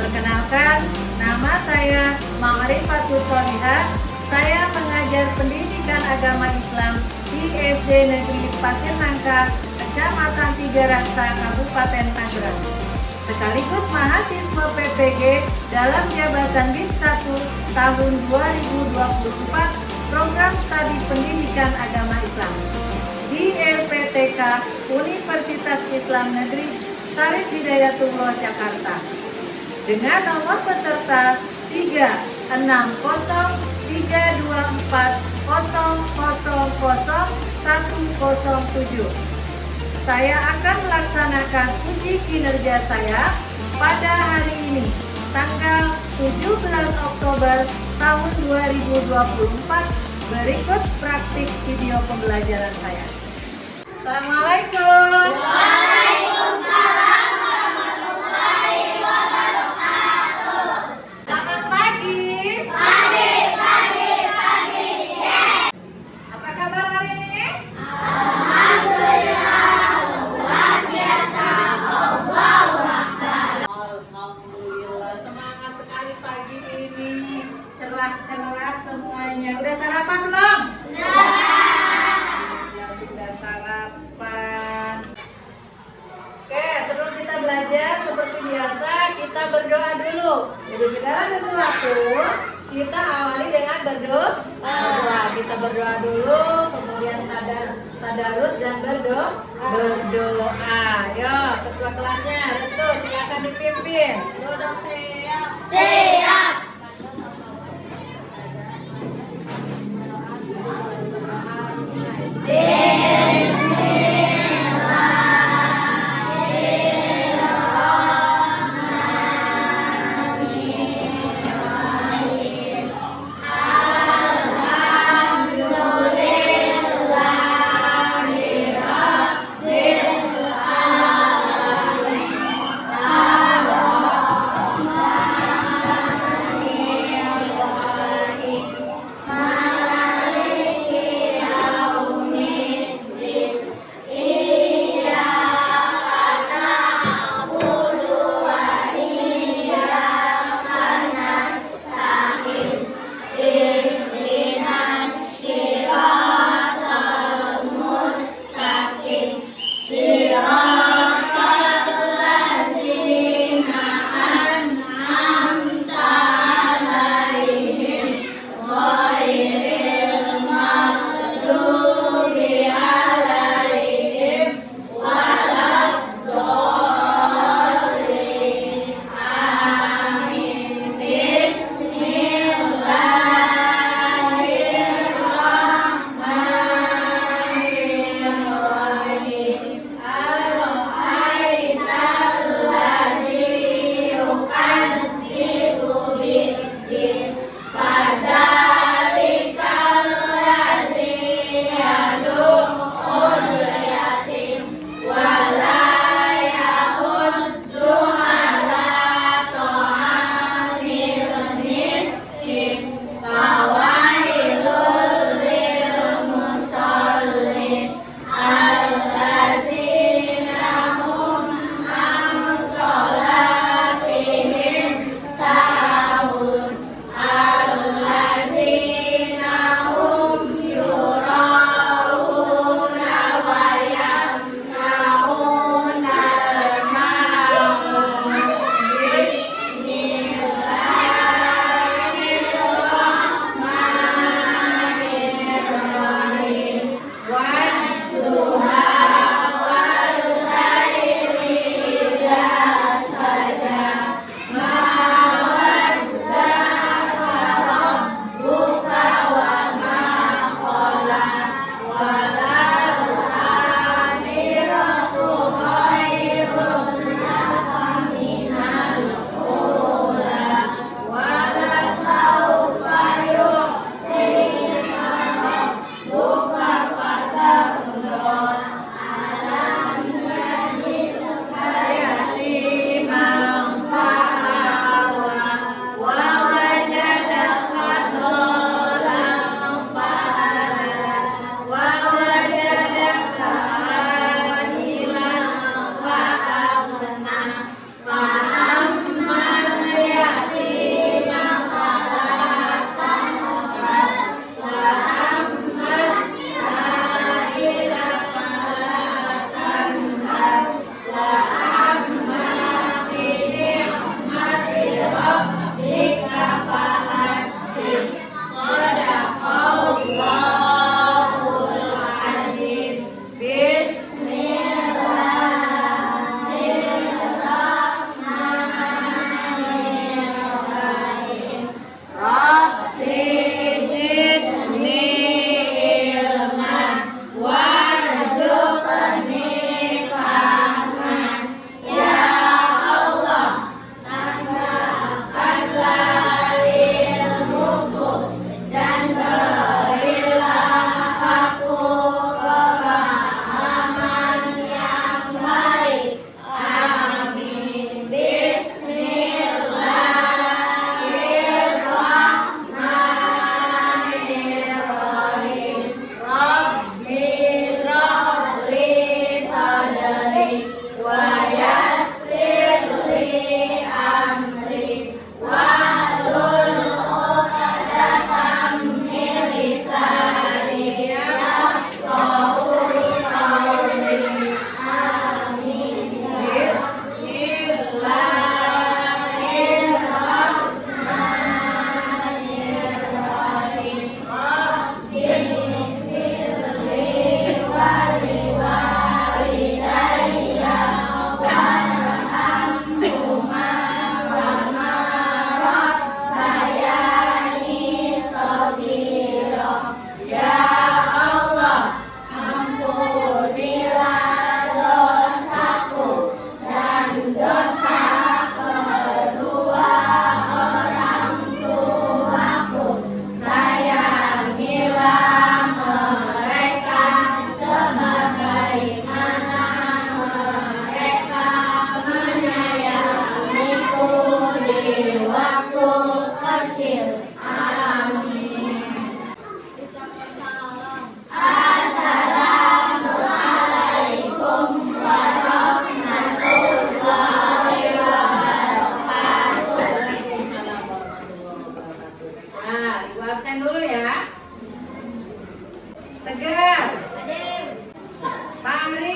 Perkenalkan, nama saya Ma'rifatul Sholihah. Saya mengajar pendidikan agama Islam di SD Negeri Pasir Nangka, Kecamatan Tiga Raksa, Kabupaten Tangerang. Sekaligus mahasiswa PPG dalam jabatan DIP 1 tahun 2024 Program Studi Pendidikan Agama Islam di LPTK Universitas Islam Negeri Syarif Hidayatullah Jakarta dengan nomor peserta 36024000107. Saya akan melaksanakan uji kinerja saya pada hari ini, tanggal 17 Oktober tahun 2024. Berikut praktik video pembelajaran saya. Assalamualaikum. Waalaikumsalam warahmatullahi wabarakatuh. Selamat pagi. Pagi. Apa kabar hari ini? Alhamdulillah, luar biasa. Allahu Akbar. Alhamdulillah, semangat sekali pagi ini. Cerah semuanya. Udah sarapan belum? Sudah sarapan. Oke, sebelum kita belajar seperti biasa, kita berdoa dulu. Jadi segala sesuatu kita awali dengan berdoa. Kita berdoa dulu, kemudian tadarus dan berdoa. Ayo, ketua kelasnya, Restu, silakan dipimpin. Duduk siap. Siap.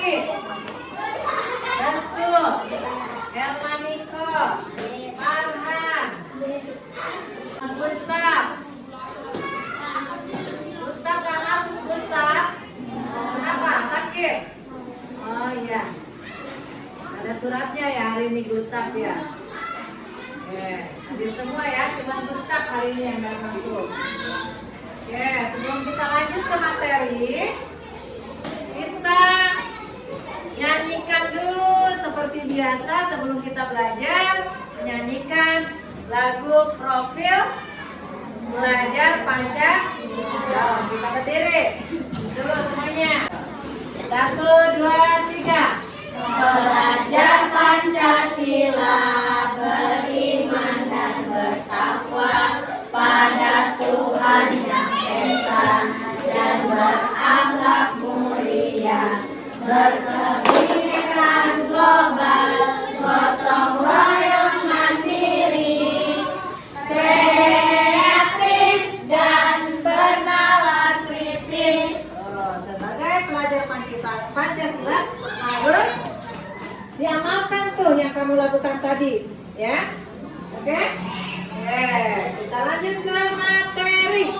Raffi, Restu, Elma Niko, Farhan, Gustaf. Gustaf gak masuk, Gustaf. Kenapa? Sakit? Oh iya. Ada suratnya ya hari ini Gustaf ya. Hadir semua ya, cuma Gustaf hari ini yang gak masuk. Oke, sebelum kita lanjut ke materi, kita nyanyikan dulu seperti biasa sebelum kita belajar. Nyanyikan lagu profil belajar Pancasila. Kita berdiri dulu semuanya. 1, 2, 3. Belajar Pancasila, beriman dan bertakwa pada Tuhan yang Esa dan berakhlak mulia, berkebinekaan global, gotong royong mandiri, kreatif dan bernalar kritis. Sebagai pelajar Pancasila harus diamalkan tuh yang kamu lakukan tadi, ya. Oke? Kita lanjut ke materi.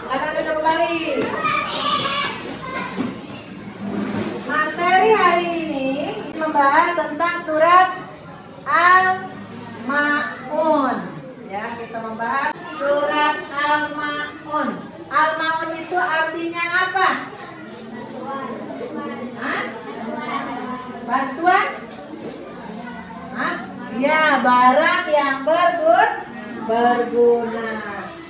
Silakan duduk kembali. Materi hari ini membahas tentang surat Al-Ma'un. Ya, kita membahas surat Al-Ma'un. Al-Ma'un itu artinya apa? Hah? Bantuan? Hah? Ya, barang yang berguna.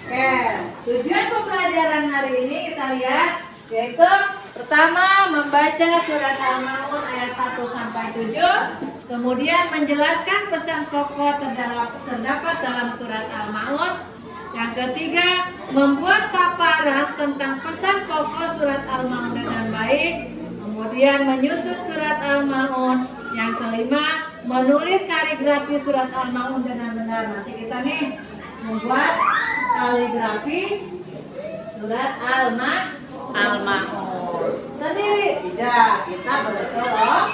Oke, tujuan pembelajaran hari ini kita lihat yaitu pertama membaca surat Al-Ma'un ayat 1 sampai 7, kemudian menjelaskan pesan pokok terdapat dalam surat Al-Ma'un. Yang ketiga, membuat paparan tentang pesan pokok surat Al-Ma'un dengan baik, kemudian menyusun surat Al-Ma'un. Yang kelima, menulis kaligrafi surat Al-Ma'un dengan benar. Nanti kita nih membuat kaligrafi surat Al-Ma'un sendiri. Tidak, kita berkelompok.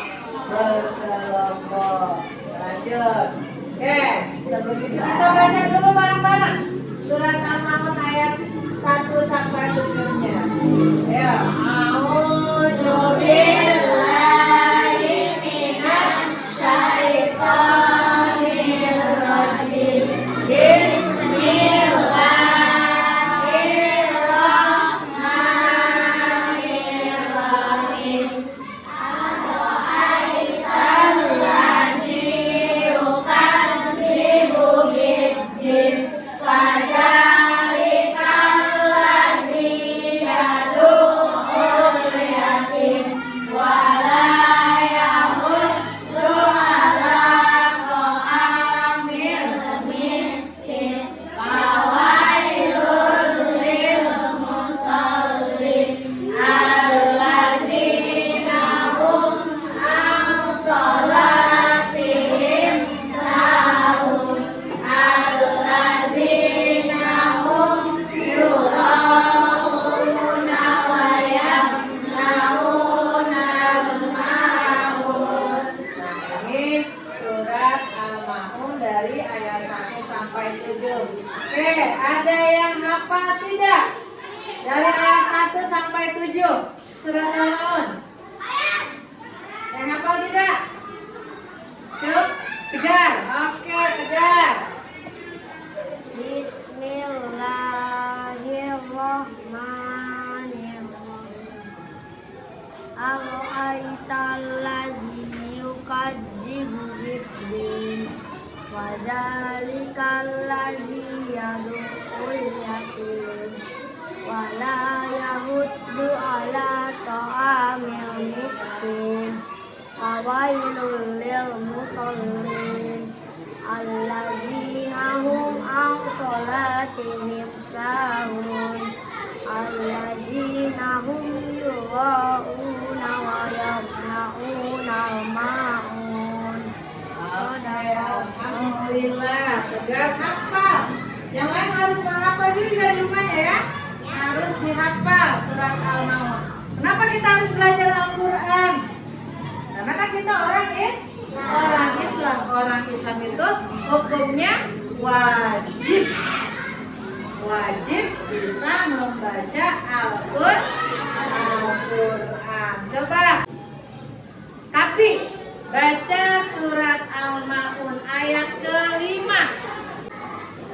Lanjut. Oke, sebelum itu kita baca dulu bareng-bareng surat Al-Ma'un ayat 1 sampai 7-nya. Ya, a'udzubillahi minasyaitonirrajim. Bismillahirrahmanirrahim. Ado'aitalladzi yukadzibu biddin, fadzalikalladzi yad'ul yatim wala yahuddu ala ta'amil miskin, fawailul lil musallin alladzina hum an shalatihim sahun, alladzina hum yura'una wa yamna'una al-ma'un. Nah, ini surat Al-Ma'un dari ayat 1 sampai 7. Oke, ada yang hafal tidak? Dari ayat 1 sampai 7 surat Al-Ma'un. Yang hafal tidak? Yuk, kejar. Oke, kejar. Bismillahirrahmanirrahim. Aro'aitalladzi yukadzibu biddin, fadzalikalladzi yad'ul yatim wala yahuddu ala ta'amil miskin, fawailul lil musallin alladzina hum an shalatihim sahun, alladzina hum yura'una wa yamna'una al-ma'un. Alhamdulillah, tegar hafal. Yang lain harus menghafal juga di rumahnya ya. Harus dihafal surat Al-Ma'un. Kenapa kita harus belajar Al-Quran? kita orang Islam. Orang Islam itu hukumnya wajib bisa membaca Al-Quran. Coba Kapi baca surat Al-Maun ayat ke-5.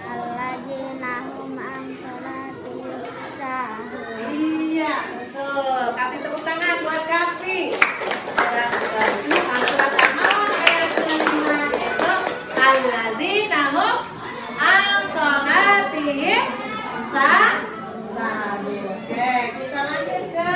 Alladzina hum an sholatihim sahun. Iya, betul. Kasih tepuk tangan buat Kapi. Surat Al-Maun ayat ke-5 yaitu alladzina hum an sholatihim sahun. Oke, kita lanjut ke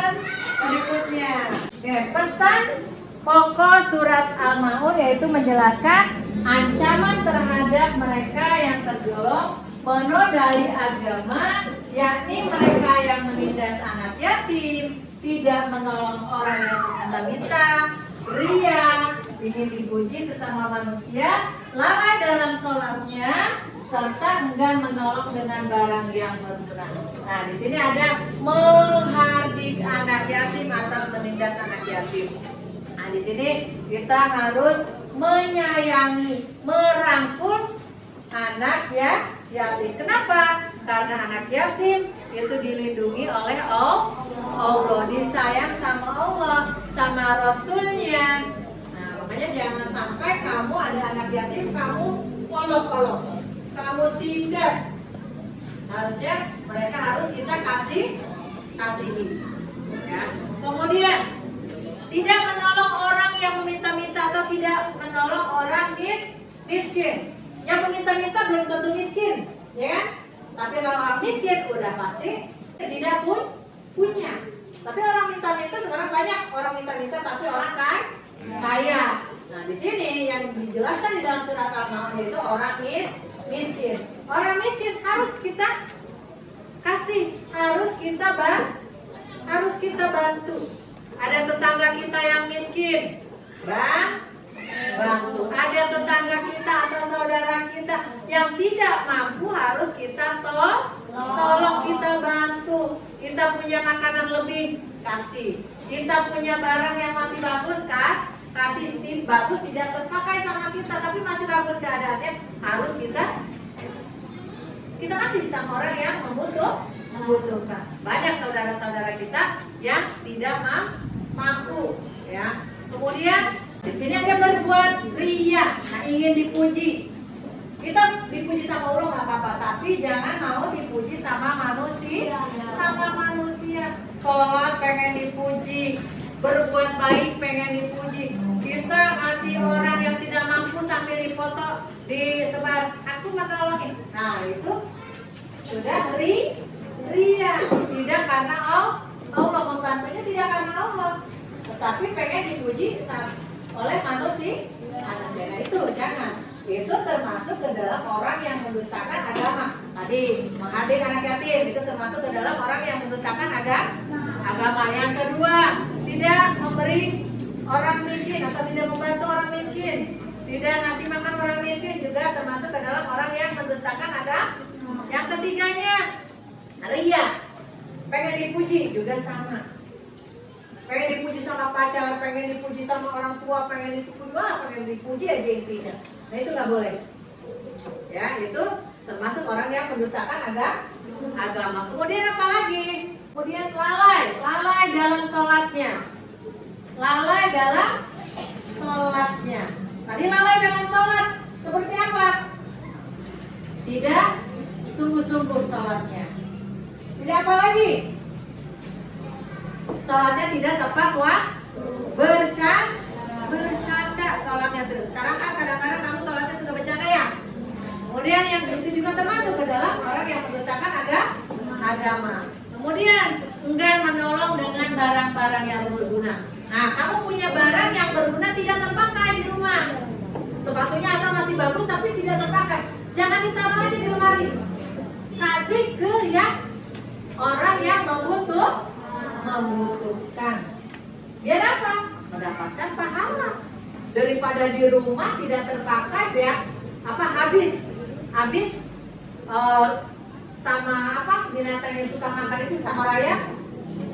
berikutnya. Oke, pesan pokok surat Al-Maun yaitu menjelaskan ancaman terhadap mereka yang tergolong menodai agama, yakni mereka yang menindas anak yatim, tidak menolong orang yang meminta-minta, ria, ingin dipuji sesama manusia, lalai dalam sholatnya, serta enggan menolong dengan barang yang berguna. Nah, di sini ada menghardik anak yatim atau menindas anak yatim. Nah, di sini kita harus menyayangi, merangkul anak yatim. Kenapa? Karena anak yatim itu dilindungi oleh Allah, disayang sama Allah, sama Rasulnya. Nah, makanya jangan sampai kamu ada anak yatim, kamu olok-olok, kamu tindas. Harusnya mereka harus kita kasihi. Ya. Kemudian tidak menolong orang yang meminta-minta atau tidak menolong orang miskin. Yang meminta-minta belum tentu miskin, ya kan? Tapi kalau orang miskin udah pasti tidak punya. Tapi orang minta-minta sekarang banyak orang minta-minta tapi orang kaya. Nah, di sini yang dijelaskan di dalam surat Al-Maun itu orang miskin. Orang miskin harus kita kasih, harus kita bantu. Ada tetangga kita yang miskin, bantu. Ada tetangga kita atau saudara kita yang tidak mampu, harus kita tolong, kita bantu. Kita punya makanan lebih, kasih. Kita punya barang yang masih bagus, kasih. Bagus tidak terpakai sama kita tapi masih bagus keadaannya, harus kita kasih sama orang yang membutuhkan. Banyak saudara-saudara kita yang tidak mampu, ya. Kemudian di sini ada berbuat ria, nah ingin dipuji. Kita dipuji sama Allah nggak apa-apa, tapi jangan mau dipuji sama manusia. Sholat pengen dipuji, berbuat baik pengen dipuji. Kita ngasih orang yang tidak mampu sambil difoto, disebar, aku menolongin. Nah, itu sudah ria, tidak karena Allah membantunya, tidak karena Allah, tetapi pengen dipuji oleh manusia. Nah, itu jangan. Itu termasuk ke dalam orang yang mendustakan agama. Tadi menghardik anak yatim itu termasuk ke dalam orang yang mendustakan agama. Yang kedua, tidak memberi orang miskin atau tidak membantu orang miskin, tidak ngasih makan orang miskin juga termasuk ke dalam orang yang mendustakan agama. Yang ketiganya, ria, pengen dipuji juga sama. Pengen dipuji sama pacar, pengen dipuji sama orang tua, pengen dipuji aja intinya. Nah, itu nggak boleh. Ya, itu termasuk orang yang mendustakan agama. Kemudian apa lagi? Kemudian lalai dalam sholatnya. Tadi lalai dalam sholat seperti apa? Tidak sungguh-sungguh sholatnya. Tidak apa lagi? Sholatnya tidak tepat bercanda sholatnya tuh. Sekarang kan kadang-kadang kamu sholatnya suka bercanda ya. Kemudian yang itu juga termasuk ke dalam orang yang mendustakan agama. Kemudian enggan menolong dengan barang-barang yang berguna. Nah, kamu punya barang yang berguna tidak terpakai di rumah. Sepatunya asal masih bagus tapi tidak terpakai. Jangan ditaruh aja di lemari. Kasih ke orang yang membutuhkan. Biar apa? Mendapatkan pahala. Daripada di rumah tidak terpakai, biar habis sama binatang yang suka makan itu sama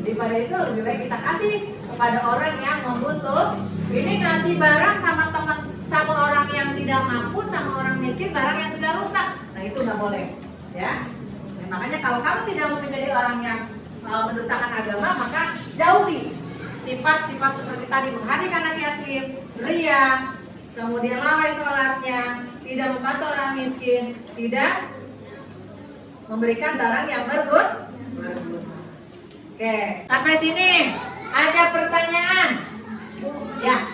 Daripada itu lebih baik kita kasih kepada orang yang membutuh. Ini ngasih barang sama teman, sama orang yang tidak mampu, sama orang miskin, barang yang sudah rusak. Nah itu nggak boleh, ya. Nah, makanya kalau kamu tidak mau menjadi orang yang mendustakan agama, maka jauhi sifat-sifat seperti tadi, menghadik anak yatim, ria, kemudian lalai sholatnya, tidak membantu orang miskin, tidak memberikan barang yang berguna. Oke, sampai sini ada pertanyaan? Ya.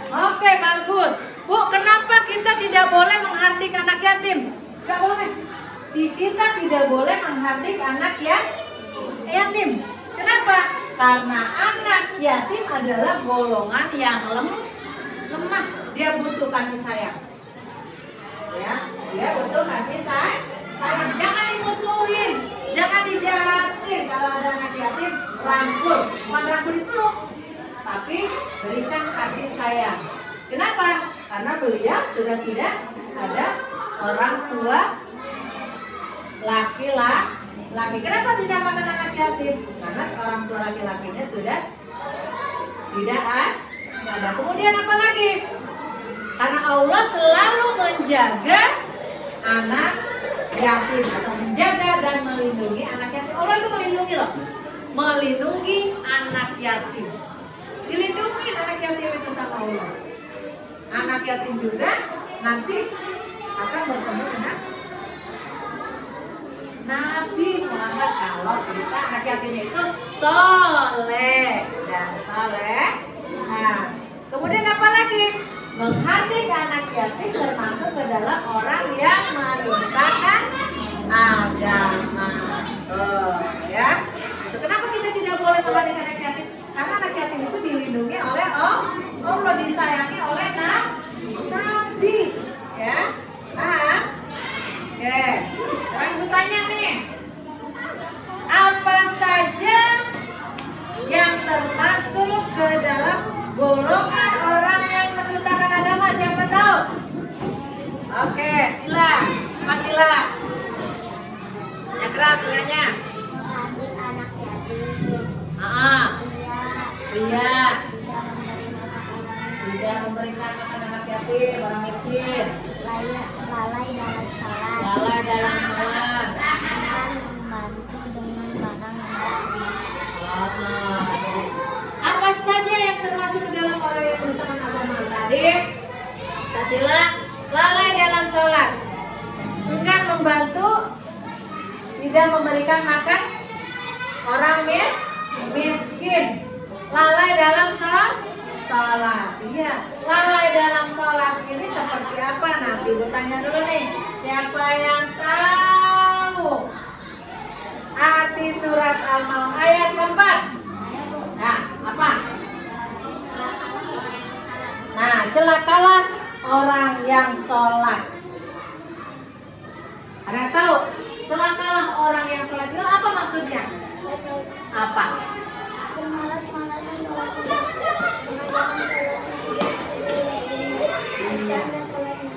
Oke, bagus. Bu, kenapa kita tidak boleh menghardik anak yatim? Gak boleh. Kita tidak boleh menghardik anak yatim. Kenapa? Karena anak yatim adalah golongan yang lemah. Dia butuh kasih sayang. Ya, dia butuh kasih sayang. Jangan dimusuhin, jangan dijahatin. Kalau ada anak yatim, rangkul, bukan rangkul dipeluk, tapi berikan kasih sayang. Kenapa? Karena beliau sudah tidak ada orang tua laki-laki. Kenapa tidak makan anak yatim? Karena orang tua laki-lakinya sudah tidak ada. Kemudian apa lagi? Karena Allah selalu menjaga anak yatim atau menjaga dan melindungi anak yatim. Allah itu melindungi loh, melindungi anak yatim. Dilindungi anak yatim itu sama Allah. Anak yatim juga nanti akan bertemu dengan Nabi Muhammad kalau kita anak yatimnya itu soleh dan saleh. Nah, kemudian apa lagi? Menghardik anak yatim termasuk ke dalam orang yang mendustakan agama. Ya. Itu kenapa kita tidak boleh menghardik anak yatim? Karena anak yatim itu dilindungi oleh Allah, disayangi oleh Nabi. Ya. Nah. Oke. Sekarang ibu tanya nih. Apa saja yang termasuk ke dalam golongan orang yang mendustakan agama? Siapa tahu? Oke, sila. Mas Sila. Yang keras silanya. Menghardik anak yatim. Iya. Tidak memberikan makan anak yatim, orang miskin. Lalai dalam sholat. Lalai dalam sholat. Dan membantu dengan barang yang berguna. Apa saja yang termasuk ke dalam orang yang mendustakan agama tadi? Kasihlah lalai dalam sholat, enggan membantu, tidak memberikan makan orang miskin, lalai dalam sholat. Iya, lalai dalam sholat ini seperti apa? Nanti gue tanya dulu nih, siapa yang tahu arti surat Al-Maun ayat keempat? Nah, apa? Nah, celakalah orang yang sholat. Ada yang tahu? Celakalah orang yang sholat itu apa maksudnya? Apa? Bermalas-malasan sholat. Bercanda sholatnya.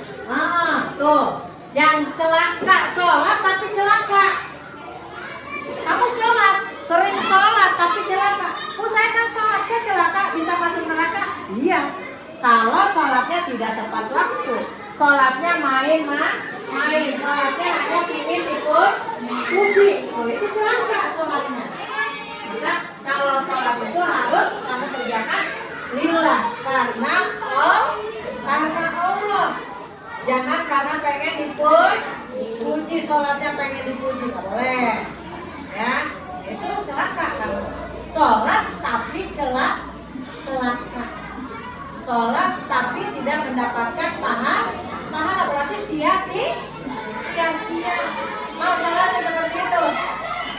Tuh, yang celaka sholat tapi celaka. Kamu sholat, sering sholat tapi celaka. Saya kan sholatnya celaka, bisa masuk neraka? Iya. Kalau sholatnya tidak tepat waktu, sholatnya main, sholatnya hanya ingin dipuji, itu celaka sholatnya. Maka kalau sholat itu harus kamu kerjakan lillah, karena Allah. Jangan karena pengen dipuji, sholatnya pengen dipuji, nggak boleh. Ya, itu celaka kan. Sholat tapi celaka. Sholat tapi tidak mendapatkan pahala berarti sia-sia. Mau sholatnya seperti itu.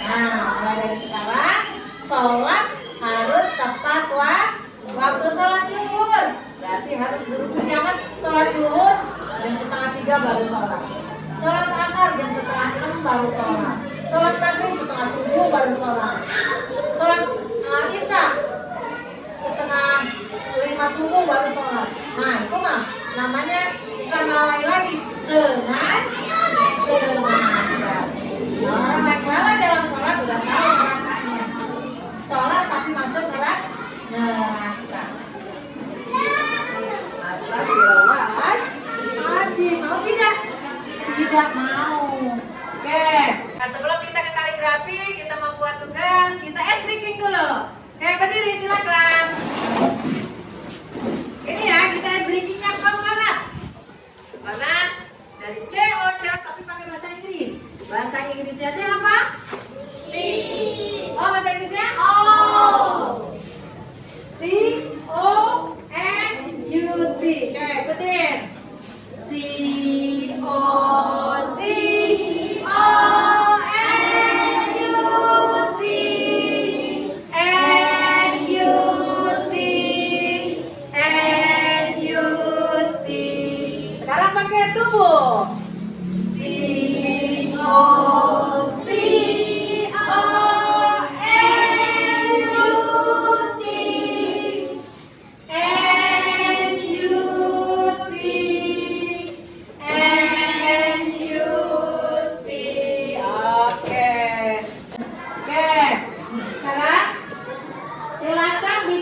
Nah, mulai dari sekarang sholat harus tepat waktu sholat zuhur. Berarti harus buru-buru, jangan sholat zuhur jam 2:30 baru sholat. Sholat asar jam 5:30 baru sholat. Sholat maghrib 6:30 baru sholat. Sholat isya 4:30 subuh baru sholat. Nah itu namanya bukan lalai lagi, sengaja. Orang yang lalai dalam sholat udah tahu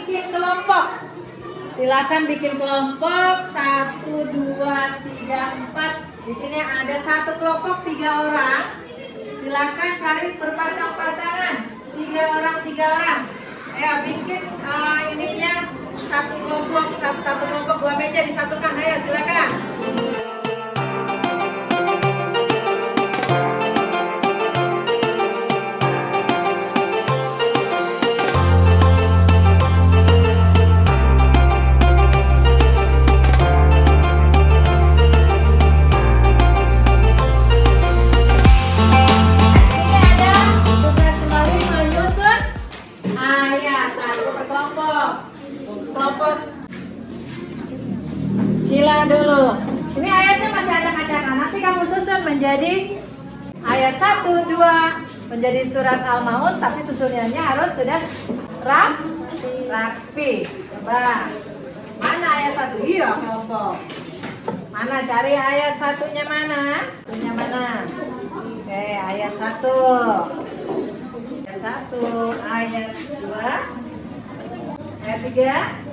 bikin kelompok. Silakan bikin kelompok 1, 2, 3, 4. Di sini ada satu kelompok 3 orang. Silakan cari berpasang-pasangan 3 orang 3 orang. Ayo bikin ininya satu kelompok 2 meja disatukan. Ayo silakan. Sila dulu. Ini ayatnya masih ada kacakan. Nanti kamu susun menjadi ayat 1, 2 menjadi surat Al-Maun, tapi susunannya harus sudah rapi. Coba. Mana ayat 1? Iya, kelompok. Mana cari ayat 1-nya mana? Satunya mana? Oke, ayat 1. Ayat 1, ayat 2. Ayat 3.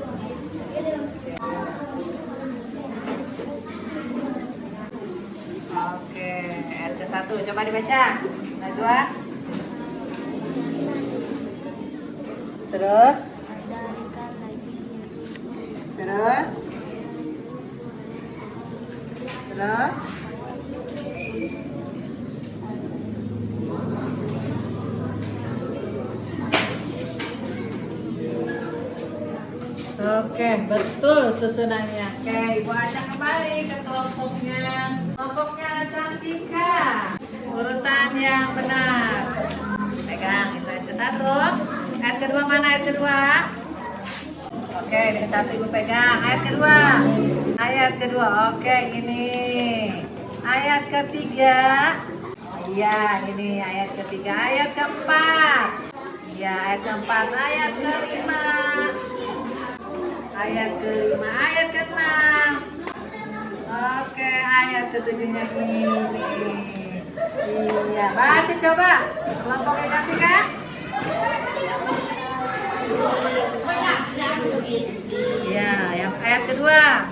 Oke, ayat ke-1 coba dibaca, Najwa. Terus. Oke, betul susunannya. Oke, Ibu Asya kembali ke kelompoknya. Kelompoknya Cantika. Urutan yang benar. Pegang, itu ayat ke-1. Ayat kedua mana ayat kedua? Oke, ini ke-1 Ibu pegang. Ayat kedua. Ayat kedua. Oke, ini. Ayat ketiga. Iya, ini ayat ketiga. Ayat keempat. Iya, ayat keempat. Ayat kelima. Ayat kelima, ayat ke-6. Oke, ayat ke-7-nya ini. Iya, baca coba. Kelompoknya Cantika. Iya, yang ayat kedua.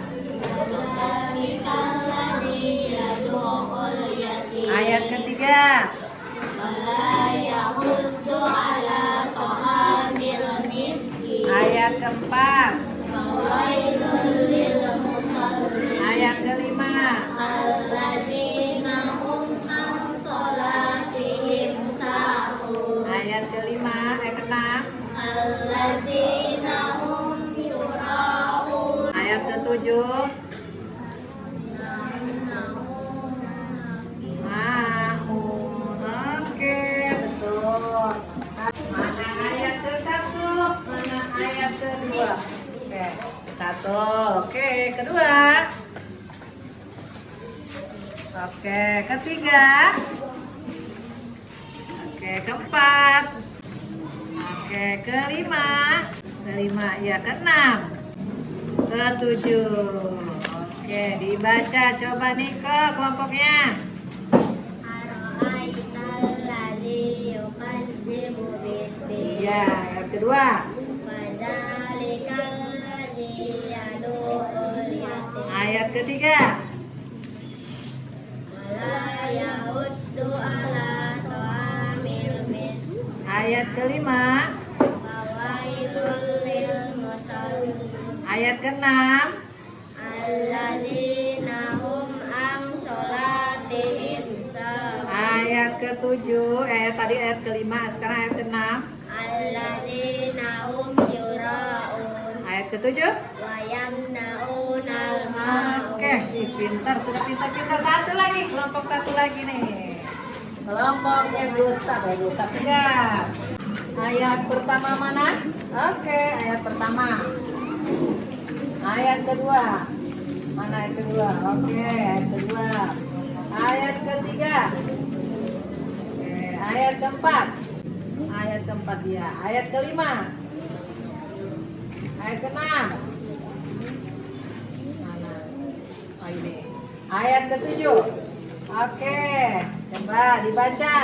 Ayat ketiga. Ayat keempat. Ayat kelima. Ayat kelima, ayat keenam. Ayat ketujuh. Oke, betul. Mana ayat ke-1? Mana ayat kedua? Oke, 1. Oke, kedua. Oke, ketiga. Oke, keempat. Oke, kelima. Ya, keenam. Ketujuh. Oke, dibaca coba nih ke kelompoknya. Ya, yang kedua. Ayat ketiga. Ayat kelima. Ayat keenam. Ayat ketujuh. Tadi ayat kelima, sekarang ayat keenam. Ayat ketujuh. Oke, pintar, sudah pintar. Satu lagi, kelompok satu lagi nih. Kelompoknya Gustaf, Gustaf tegar. Ayat pertama mana? Oke, ayat pertama. Ayat kedua. Mana ayat kedua? Oke, ayat kedua. Ayat ketiga. Oke, ayat keempat. Ayat keempat ya. Ayat kelima. Ayat keenam. Mana? Oh ini. Ayat ketujuh. Oke, coba dibaca.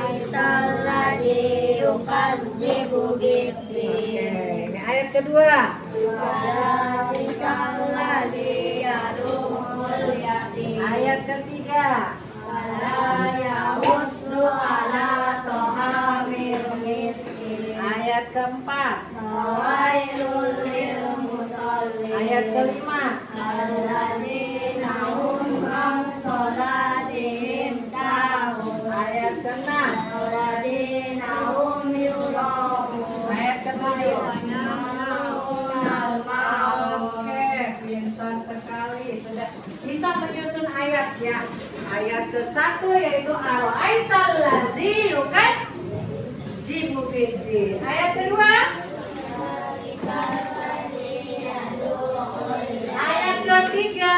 Alladzi yukadzibu Oke, biddin. ini ayat kedua. Alladzi yad'ul yatim. Ayat ketiga. Wala yahuddu ala ta'amil miskin. Ayat keempat. Fawailul lil musallin. Ayat kelima. Alladzina hum an sholatihim sahun. Ayat keenam. Alladzina hum yura'un. Ayat ketujuh. Yamna'unal ma'un. Oke, pintar sekali. Sudah bisa menyusun ayat ya. Ayat ke-1 yaitu ara'aital ladzi yukadzibu biddin. Ayat kedua. Ayat ketiga.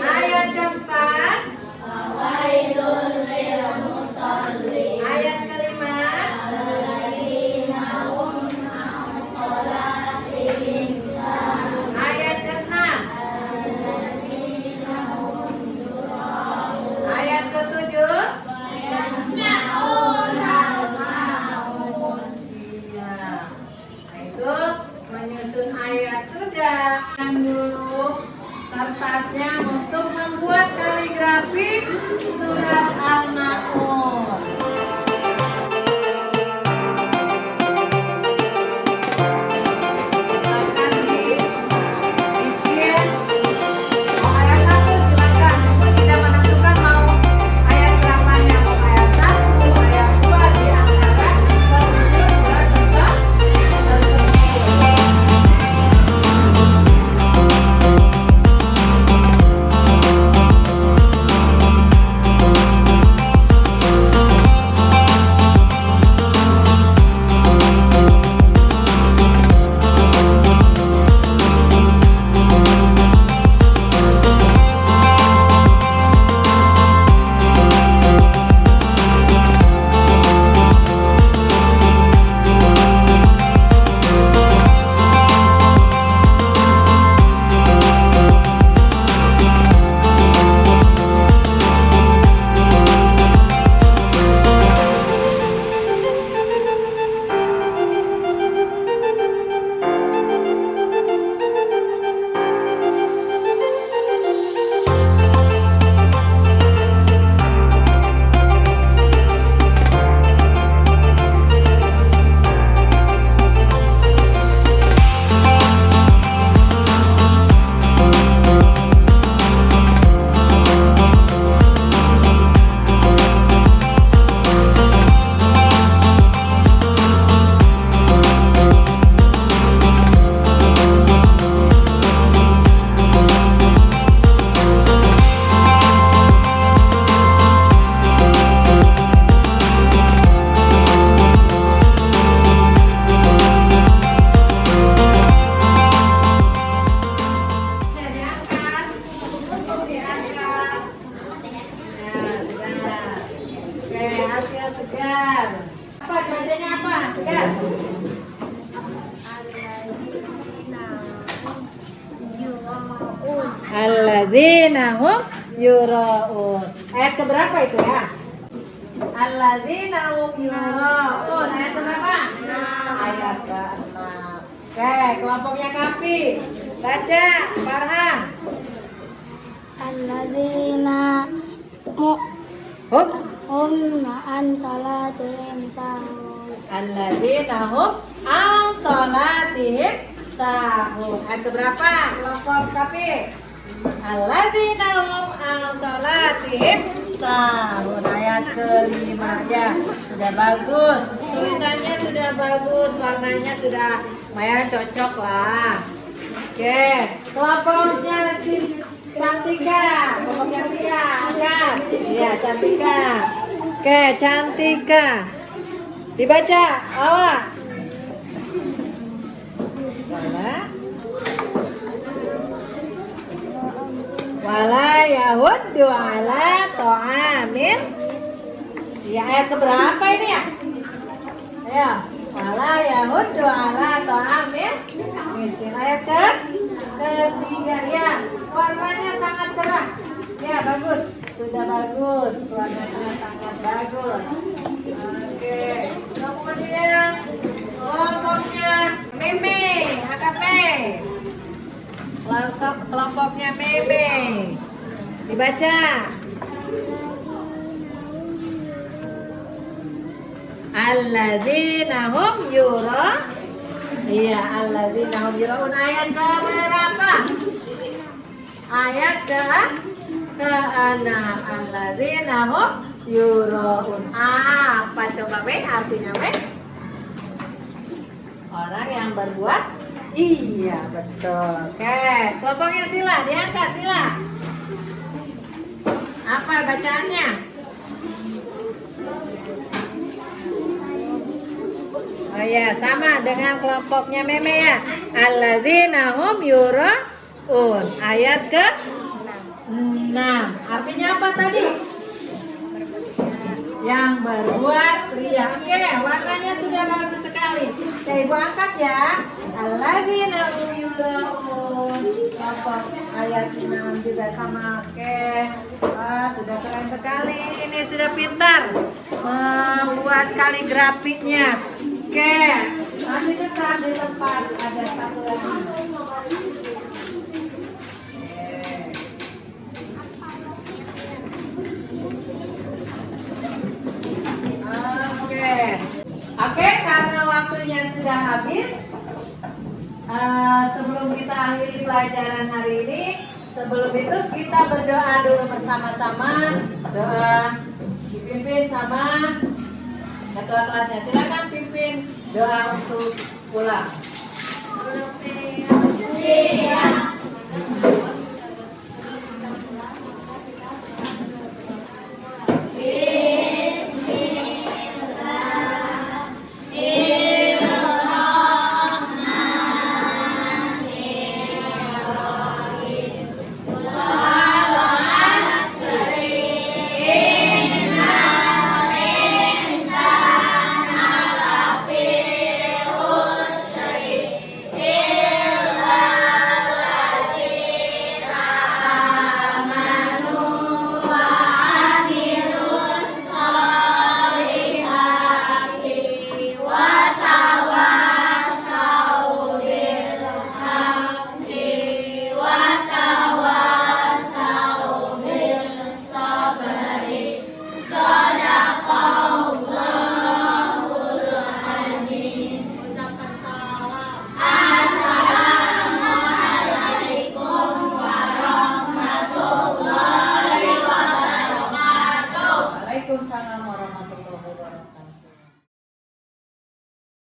Ayat keempat. Ayat kelima. Ayat keenam. Ayat ketujuh. Iya. Nah, itu menyusun ayat sudah. Yang dulu kertasnya untuk membuat kaligrafi surat Al-Maun. Silakan diisiin. Mau ayat 1 silakan. Ibu tidak menentukan mau ayat berapanya. Mau ayat 1, ayat 2 di antara ketujuh surat tersebut. Alladzina hum yura'un. Ayat keberapa itu ya? Alladzina hum yura'un. Ayat keberapa? Ayat ke-6. Oke, kelompoknya Kapi. Baca, Farhan. Alladzina Hum. hum an salatihim sahun. Alladzina hum an salatihim sahun. Ayat keberapa? Kelompok Kapi. Alladzina hum an salatihim sahun. Ayat ke-5 ya. Sudah bagus. Tulisannya sudah bagus, warnanya sudah lumayan cocok lah. Oke, kelompoknya si Cantika. Kelompok Cantika angkat. Iya, Cantika. Oke, Cantika. Dibaca, awak. Wala yahuddu ala ta'amil. Ya, ayat keberapa ini ya? Ayo, wala yahuddu ala ta'amil miskin. Ayat ketiga ya. Warnanya sangat cerah. Ya, bagus. Sudah bagus. Warnanya sangat bagus. Oke. Kemudian kelompoknya Meme, angkat Meme. Kelompoknya Meme. Dibaca. Alladzina hum yura. Iya, alladzina hum yuraun. Ayat ke berapa? Ayat ke-6. Alladzina hum yuraun. Apa coba Be? Artinya Be? Orang yang berbuat. Iya, betul. Oke, kelompoknya Sila, diangkat Sila. Apa bacaannya? Oh ya, sama dengan kelompoknya Meme ya. Alladzina hum yuraun. Ayat ke-6. Artinya apa tadi? Yang berbuat ria. Oke, warnanya sudah bagus sekali. Oke, Ibu angkat ya. Alladzina hum yuraun. Kelompok ayat 6 juga sama. Oke. Wah, sudah keren sekali. Ini sudah pintar membuat kaligrafiknya. Oke, masih tetap di tempat, ada satu lagi. Oke, karena waktunya sudah habis, sebelum kita akhiri pelajaran hari ini, sebelum itu kita berdoa dulu bersama-sama. Doa dipimpin sama ketua kelasnya. Silakan pimpin doa untuk pulang. Siap.